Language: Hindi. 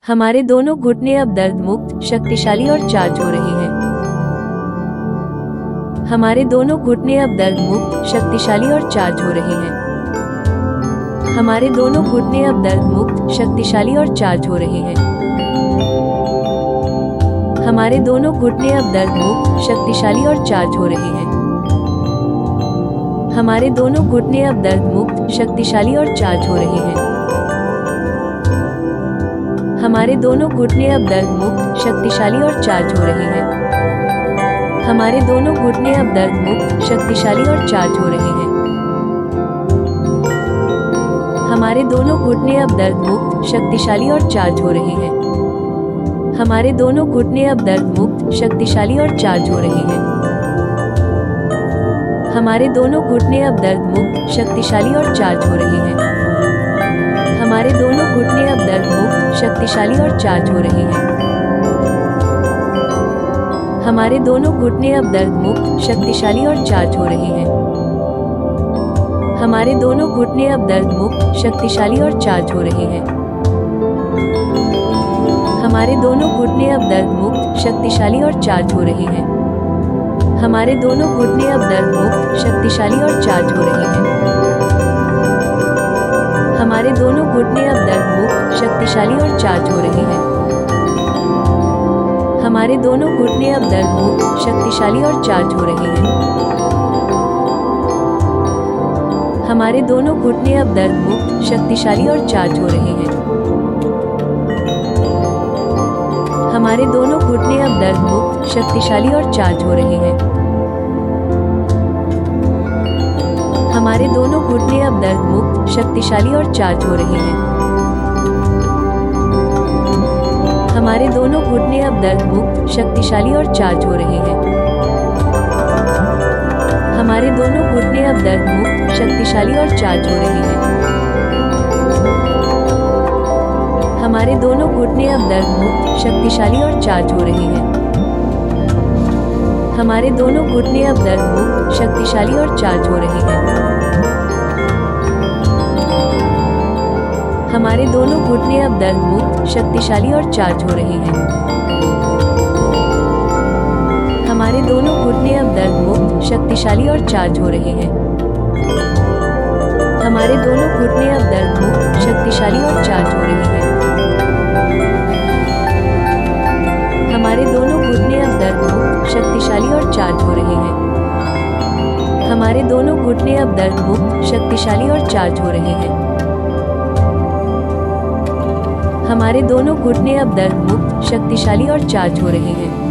हमारे दोनों घुटने अब दर्द मुक्त, शक्तिशाली और चार्ज हो रहे हैं। हमारे दोनों घुटने अब दर्द मुक्त, शक्तिशाली और चार्ज हो रहे हैं। हमारे दोनों घुटने अब दर्द मुक्त, शक्तिशाली और चार्ज हो रहे हैं। हमारे दोनों घुटने अब दर्द मुक्त, शक्तिशाली और चार्ज हो रहे हैं। हमारे दोनों घुटने अब दर्द मुक्त, शक्तिशाली और चार्ज हो रहे हैं। हमारे दोनों घुटने अब दर्द मुक्त, शक्तिशाली और चार्ज हो रहे हैं। हमारे दोनों घुटने अब दर्द मुक्त, शक्तिशाली और चार्ज हो रहे हैं। हमारे दोनों घुटने अब दर्द मुक्त, शक्तिशाली और चार्ज हो रहे हैं। हमारे दोनों घुटने अब दर्द मुक्त, शक्तिशाली और चार्ज हो रहे हैं। हमारे दोनों घुटने अब दर्द मुक्त, शक्तिशाली और चार्ज हो रहे हैं। हमारे दोनों घुटने अब दर्द मुक्त, शक्तिशाली और चार्ज हो रहे हैं। हमारे दोनों घुटने अब दर्द मुक्त, शक्तिशाली और चार्ज हो रहे हैं। हमारे दोनों घुटने अब दर्द मुक्त, शक्तिशाली और चार्ज हो रहे हैं। हमारे दोनों घुटने अब दर्द मुक्त, शक्तिशाली और चार्ज हो रहे हैं। हमारे दोनों घुटने अब दर्द मुक्त, शक्तिशाली और चार्ज हो रहे हैं। हमारे दोनों घुटने अब दर्द मुक्त, शक्तिशाली और चार्ज हो रहे हैं। हमारे दोनों घुटने अब दर्द मुक्त, शक्तिशाली और चार्ज हो रहे हैं। हमारे दोनों घुटने अब दर्द मुक्त, शक्तिशाली और चार्ज हो रहे हैं। हमारे दोनों घुटने अब दर्द मुक्त, शक्तिशाली और चार्ज हो रहे हैं। हमारे दोनों घुटने अब दर्द मुक्त, शक्तिशाली और चार्ज हो रहे हैं। हमारे दोनों घुटने अब दर्द मुक्त, शक्तिशाली और चार्ज हो रहे हैं। हमारे दोनों घुटने अब दर्द मुक्त, शक्तिशाली और चार्ज हो रहे हैं। हमारे दोनों घुटने अब दर्द मुक्त, शक्तिशाली और चार्ज हो रहे हैं। हमारे दोनों घुटने अब दर्द मुक्त, शक्तिशाली और चार्ज हो रहे हैं। हमारे दोनों घुटने अब दर्द मुक्त, शक्तिशाली और चार्ज हो रहे हैं। हमारे दोनों घुटने अब दर्द मुक्त, शक्तिशाली और चार्ज हो रहे हैं। हमारे दोनों घुटने अब दर्द मुक्त, शक्तिशाली और चार्ज हो रहे हैं। हमारे दोनों घुटने अब दर्द मुक्त, शक्तिशाली और चार्ज हो रहे हैं। हमारे दोनों घुटने अब दर्द मुक्त, शक्तिशाली और चार्ज हो रहे हैं। हमारे दोनों घुटने अब दर्द मुक्त, शक्तिशाली और चार्ज हो रहे हैं।